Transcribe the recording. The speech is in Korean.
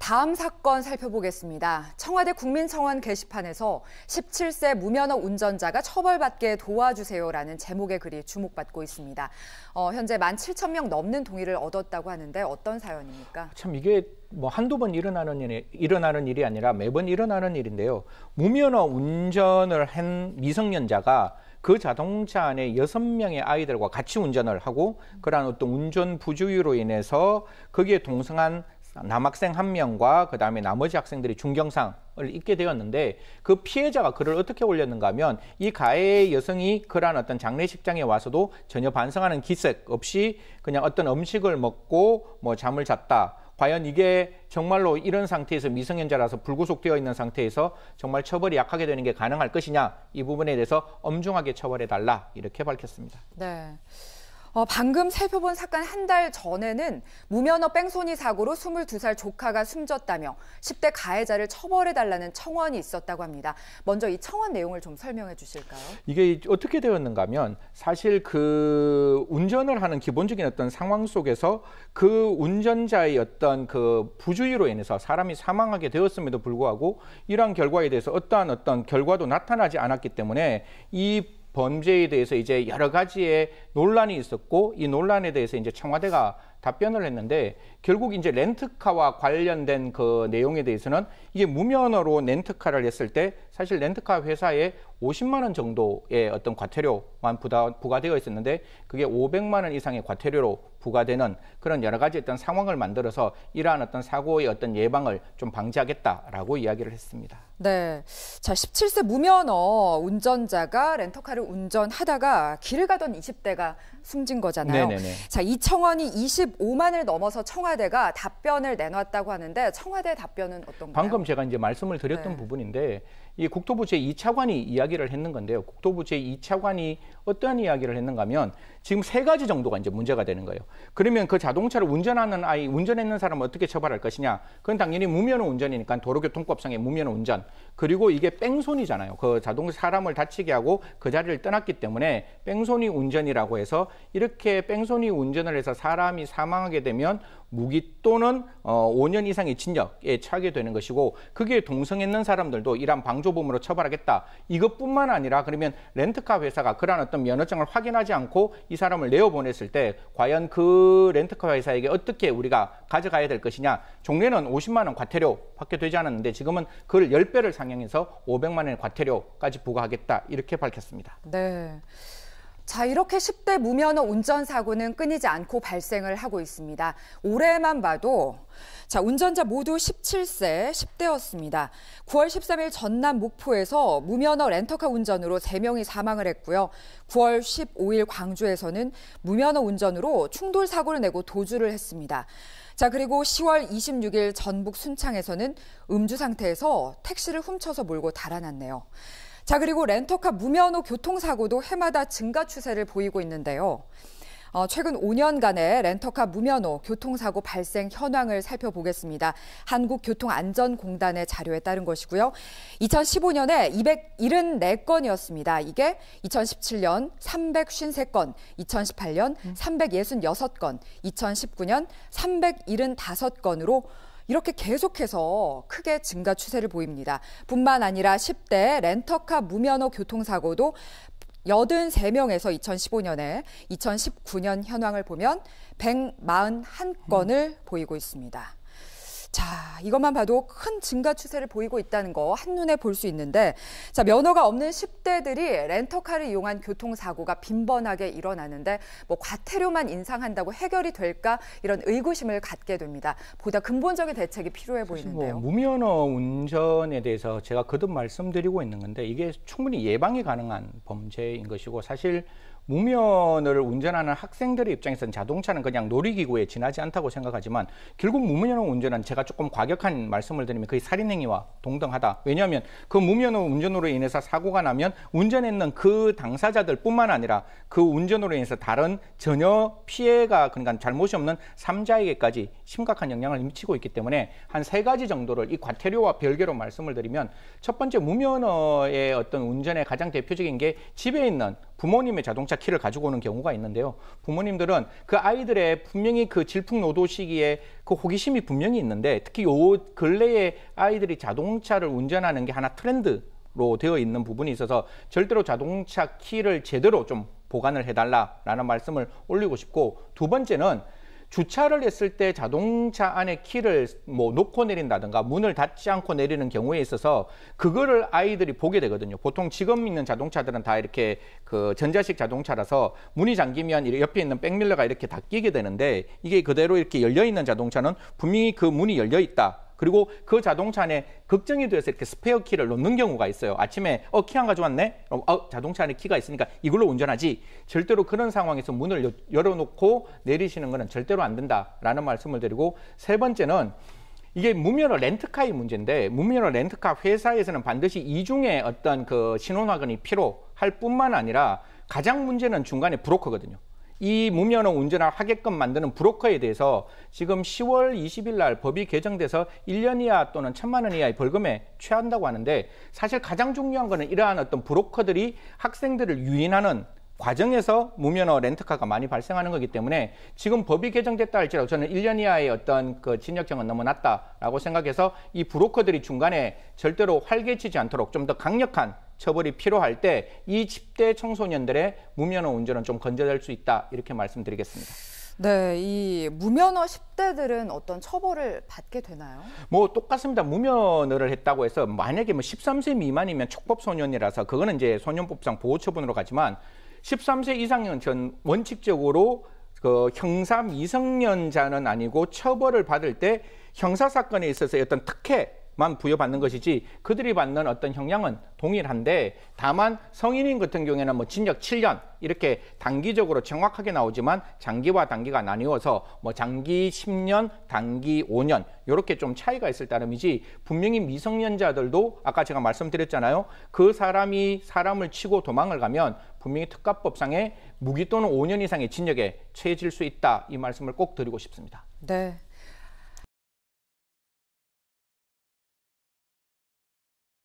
다음 사건 살펴보겠습니다. 청와대 국민청원 게시판에서 17세 무면허 운전자가 처벌받게 도와주세요라는 제목의 글이 주목받고 있습니다. 현재 17,000명 넘는 동의를 얻었다고 하는데 어떤 사연입니까? 참 이게 뭐 한두 번 일어나는 일이 아니라 매번 일어나는 일인데요. 무면허 운전을 한 미성년자가 그 자동차 안에 6명의 아이들과 같이 운전을 하고 그러한 어떤 운전 부주의로 인해서 거기에 동승한 남학생 1명과 그다음에 나머지 학생들이 중경상을 입게 되었는데 그 피해자가 글을 어떻게 올렸는가 하면 이 가해의 여성이 그러한 어떤 장례식장에 와서도 전혀 반성하는 기색 없이 그냥 어떤 음식을 먹고 뭐 잠을 잤다. 과연 이게 정말로 이런 상태에서 미성년자라서 불구속되어 있는 상태에서 정말 처벌이 약하게 되는 게 가능할 것이냐 이 부분에 대해서 엄중하게 처벌해달라 이렇게 밝혔습니다. 네. 방금 살펴본 사건 한 달 전에는 무면허 뺑소니 사고로 22살 조카가 숨졌다며 10대 가해자를 처벌해달라는 청원이 있었다고 합니다. 먼저 이 청원 내용을 좀 설명해 주실까요? 이게 어떻게 되었는가 하면 사실 그 운전을 하는 기본적인 어떤 상황 속에서 그 운전자의 어떤 그 부주의로 인해서 사람이 사망하게 되었음에도 불구하고 이러한 결과에 대해서 어떤 결과도 나타나지 않았기 때문에 이 범죄에 대해서 이제 여러 가지의 논란이 있었고 이 논란에 대해서 이제 청와대가 답변을 했는데 결국 이제 렌트카와 관련된 그 내용에 대해서는 이게 무면허로 렌트카를 했을 때 사실 렌트카 회사에 50만 원 정도의 어떤 과태료만 부과되어 있었는데 그게 500만 원 이상의 과태료로 부과되는 그런 여러 가지 어떤 상황을 만들어서 이러한 어떤 사고의 어떤 예방을 좀 방지하겠다라고 이야기를 했습니다. 네. 자, 17세 무면허 운전자가 렌터카를 운전하다가 길을 가던 20대가 숨진 거잖아요. 네네네. 자, 이 청원이 25만을 넘어서 청와대가 답변을 내놨다고 하는데 청와대 답변은 어떤가요? 방금 제가 이제 말씀을 드렸던 부분인데 이 국토부 제2차관이 이야기를 했는 건데요. 국토부 제2차관이 어떠한 이야기를 했는가 하면 지금 3가지 정도가 이제 문제가 되는 거예요. 그러면 그 자동차를 운전하는 운전했는 사람을 어떻게 처벌할 것이냐? 그건 당연히 무면허 운전이니까 도로교통법상의 무면허 운전. 그리고 이게 뺑소니잖아요. 그 자동차 사람을 다치게 하고 그 자리를 떠났기 때문에 뺑소니 운전이라고 해서 이렇게 뺑소니 운전을 해서 사람이 사망하게 되면 무기 또는 5년 이상의 징역에 처하게 되는 것이고 그게 동승했는 사람들도 이러한 방조범으로 처벌하겠다. 이것뿐만 아니라 그러면 렌트카 회사가 그러한 어떤 면허증을 확인하지 않고 이 사람을 내어보냈을 때 과연 그 렌트카 회사에게 어떻게 우리가 가져가야 될 것이냐. 종래는 50만 원 과태료 받게 되지 않았는데 지금은 그걸 10배를 상향해서 500만 원의 과태료까지 부과하겠다. 이렇게 밝혔습니다. 네. 자, 이렇게 10대 무면허 운전 사고는 끊이지 않고 발생을 하고 있습니다. 올해만 봐도 자, 운전자 모두 17세, 10대였습니다. 9월 13일 전남 목포에서 무면허 렌터카 운전으로 3명이 사망을 했고요. 9월 15일 광주에서는 무면허 운전으로 충돌 사고를 내고 도주를 했습니다. 자, 그리고 10월 26일 전북 순창에서는 음주 상태에서 택시를 훔쳐서 몰고 달아났네요. 자, 그리고 렌터카 무면허 교통사고도 해마다 증가 추세를 보이고 있는데요. 최근 5년간의 렌터카 무면허 교통사고 발생 현황을 살펴보겠습니다. 한국교통안전공단의 자료에 따른 것이고요. 2015년에 274건이었습니다. 이게 2017년 353건, 2018년 366건, 2019년 375건으로 이렇게 계속해서 크게 증가 추세를 보입니다. 뿐만 아니라 10대 렌터카 무면허 교통사고도 83명에서 2015년에 2019년 현황을 보면 141건을 보이고 있습니다. 자, 이것만 봐도 큰 증가 추세를 보이고 있다는 거 한눈에 볼 수 있는데 자, 면허가 없는 10대들이 렌터카를 이용한 교통사고가 빈번하게 일어나는데 뭐 과태료만 인상한다고 해결이 될까 이런 의구심을 갖게 됩니다. 보다 근본적인 대책이 필요해 보이는데요. 무면허 운전에 대해서 제가 거듭 말씀드리고 있는 건데 이게 충분히 예방이 가능한 범죄인 것이고 사실 무면허를 운전하는 학생들의 입장에서는 자동차는 그냥 놀이기구에 지나지 않다고 생각하지만 결국 무면허 운전은 제가 조금 과격한 말씀을 드리면 거의 살인행위와 동등하다. 왜냐하면 그 무면허 운전으로 인해서 사고가 나면 운전했는 그 당사자들 뿐만 아니라 그 운전으로 인해서 다른 전혀 피해가 그러니까 잘못이 없는 3자에게까지 심각한 영향을 미치고 있기 때문에 한 3가지 정도를 이 과태료와 별개로 말씀을 드리면 첫 번째 무면허의 어떤 운전의 가장 대표적인 게 집에 있는 부모님의 자동차 키를 가지고 오는 경우가 있는데요. 부모님들은 그 아이들의 분명히 그 질풍노도 시기에 그 호기심이 분명히 있는데 특히 요 근래에 아이들이 자동차를 운전하는 게 하나 트렌드로 되어 있는 부분이 있어서 절대로 자동차 키를 제대로 좀 보관을 해달라라는 말씀을 올리고 싶고, 두 번째는 주차를 했을 때 자동차 안에 키를 뭐 놓고 내린다든가 문을 닫지 않고 내리는 경우에 있어서 그거를 아이들이 보게 되거든요. 보통 지금 있는 자동차들은 다 이렇게 그 전자식 자동차라서 문이 잠기면 옆에 있는 백밀러가 이렇게 닫히게 되는데, 이게 그대로 이렇게 열려 있는 자동차는 분명히 그 문이 열려 있다. 그리고 그 자동차 안에 걱정이 돼서 이렇게 스페어 키를 놓는 경우가 있어요. 아침에 키 안 가져왔네? 자동차 안에 키가 있으니까 이걸로 운전하지. 절대로 그런 상황에서 문을 열어놓고 내리시는 것은 절대로 안 된다라는 말씀을 드리고, 세 번째는 이게 무면허 렌트카의 문제인데, 무면허 렌트카 회사에서는 반드시 이중의 어떤 그 신원확인이 필요할 뿐만 아니라 가장 문제는 중간에 브로커거든요. 이 무면허 운전을 하게끔 만드는 브로커에 대해서 지금 10월 20일 날 법이 개정돼서 1년 이하 또는 1,000만 원 이하의 벌금에 처한다고 하는데, 사실 가장 중요한 거는 이러한 어떤 브로커들이 학생들을 유인하는 과정에서 무면허 렌트카가 많이 발생하는 거기 때문에 지금 법이 개정됐다 할지라도 저는 1년 이하의 어떤 그 징역형은 너무 낮다라고 생각해서 이 브로커들이 중간에 절대로 활개치지 않도록 좀 더 강력한 처벌이 필요할 때 이 10대 청소년들의 무면허 운전은 좀 건져낼 수 있다, 이렇게 말씀드리겠습니다. 네, 이 무면허 10대들은 어떤 처벌을 받게 되나요? 뭐 똑같습니다. 무면허를 했다고 해서 만약에 뭐 13세 미만이면 촉법 소년이라서 그거는 이제 소년법상 보호 처분으로 가지만, 13세 이상은 전 원칙적으로 그 형사 미성년자는 아니고 처벌을 받을 때 형사 사건에 있어서 어떤 특혜만 부여받는 것이지 그들이 받는 어떤 형량은 동일한데, 다만 성인인 같은 경우에는 뭐 징역 7년 이렇게 단기적으로 정확하게 나오지만 장기와 단기가 나뉘어서 뭐 장기 10년, 단기 5년 이렇게 좀 차이가 있을 따름이지, 분명히 미성년자들도 아까 제가 말씀드렸잖아요. 그 사람이 사람을 치고 도망을 가면 분명히 특가법상에 무기 또는 5년 이상의 징역에 처해질 수 있다, 이 말씀을 꼭 드리고 싶습니다. 네.